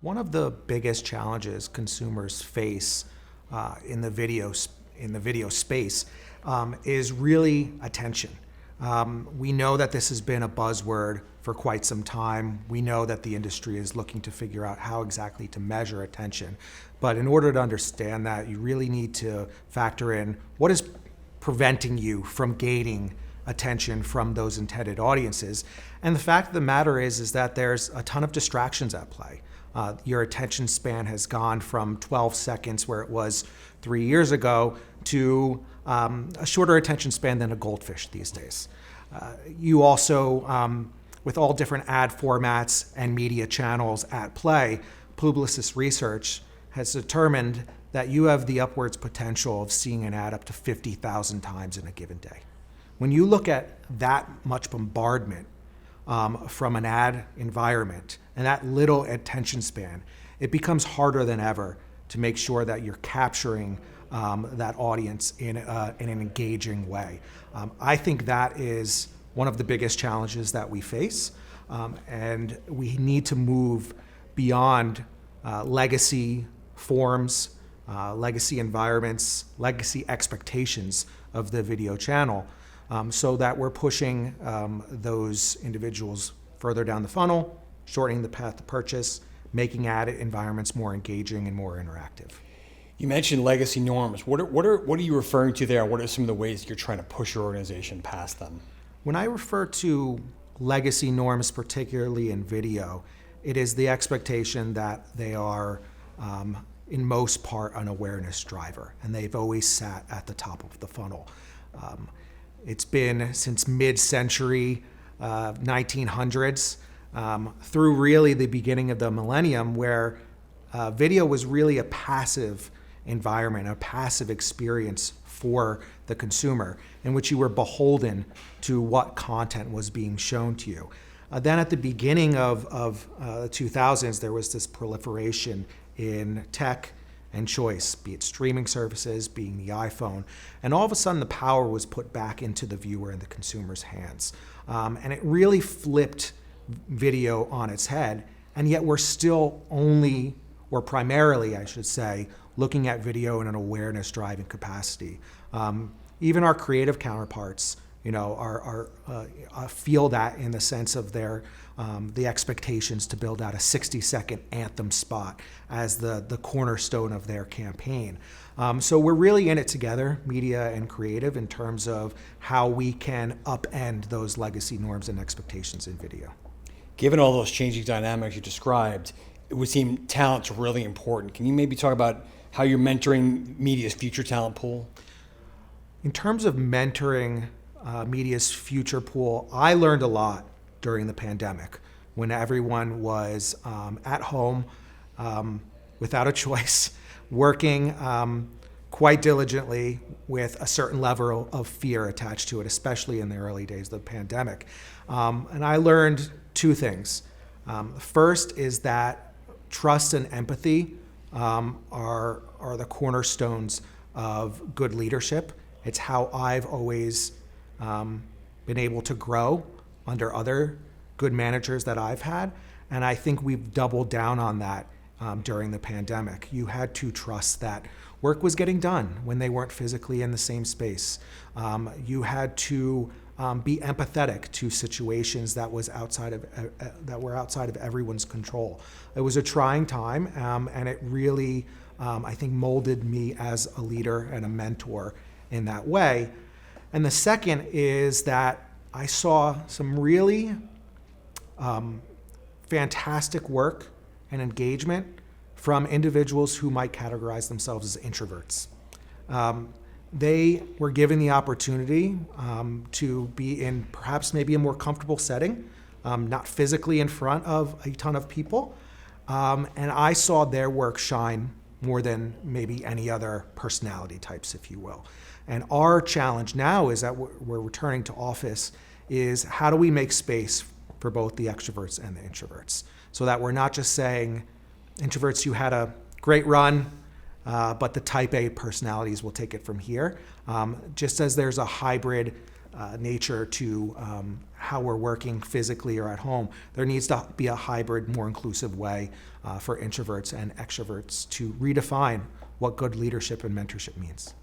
One of the biggest challenges consumers face in the video space is really attention. We know that this has been a buzzword for quite some time. We know that the industry is looking to figure out how exactly to measure attention. But in order to understand that, you really need to factor in what is preventing you from gaining attention from those intended audiences. And the fact of the matter is that there's a ton of distractions at play. Your attention span has gone from 12 seconds, where it was 3 years ago, to a shorter attention span than a goldfish these days. You also, with all different ad formats and media channels at play, Publicis research has determined that you have the upwards potential of seeing an ad up to 50,000 times in a given day. When you look at that much bombardment from an ad environment and that little attention span, it becomes harder than ever to make sure that you're capturing that audience in an engaging way. I think that is one of the biggest challenges that we face, and we need to move beyond legacy forms, legacy environments, legacy expectations of the video channel, so that we're pushing those individuals further down the funnel, shortening the path to purchase, making ad environments more engaging and more interactive. You mentioned legacy norms. What are you referring to there? What are some of the ways you're trying to push your organization past them? When I refer to legacy norms, particularly in video, it is the expectation that they are, in most part, an awareness driver, and they've always sat at the top of the funnel. It's been since mid-century 1900s through really the beginning of the millennium, where video was really a passive environment, a passive experience for the consumer, in which you were beholden to what content was being shown to you. Then at the beginning of the 2000s, there was this proliferation in tech and choice, be it streaming services, being the iPhone, and all of a sudden the power was put back into the viewer and the consumer's hands. And it really flipped video on its head, and yet we're still only, or primarily I should say, looking at video in an awareness driving capacity. Even our creative counterparts, feel that in the sense of their the expectations to build out a 60-second anthem spot as the cornerstone of their campaign. So we're really in it together, media and creative, in terms of how we can upend those legacy norms and expectations in video. Given all those changing dynamics you described, it would seem talent's really important. Can you maybe talk about how you're mentoring media's future talent pool? In terms of mentoring media's future pool, I learned a lot during the pandemic, when everyone was at home without a choice, working quite diligently with a certain level of fear attached to it, especially in the early days of the pandemic. And I learned two things. First is that trust and empathy are the cornerstones of good leadership. It's how I've always been able to grow under other good managers that I've had. And I think we've doubled down on that during the pandemic. You had to trust that work was getting done when they weren't physically in the same space. You had to be empathetic to situations that were outside of everyone's control. It was a trying time, and it really, I think, molded me as a leader and a mentor in that way. And the second is that I saw some really fantastic work and engagement from individuals who might categorize themselves as introverts. They were given the opportunity to be in perhaps maybe a more comfortable setting, not physically in front of a ton of people. And I saw their work shine more than maybe any other personality types, if you will. And our challenge now is that we're returning to office is how do we make space for both the extroverts and the introverts, so that we're not just saying, introverts, you had a great run, but the type A personalities will take it from here. Just as there's a hybrid nature to how we're working physically or at home. There needs to be a hybrid, more inclusive way for introverts and extroverts to redefine what good leadership and mentorship means.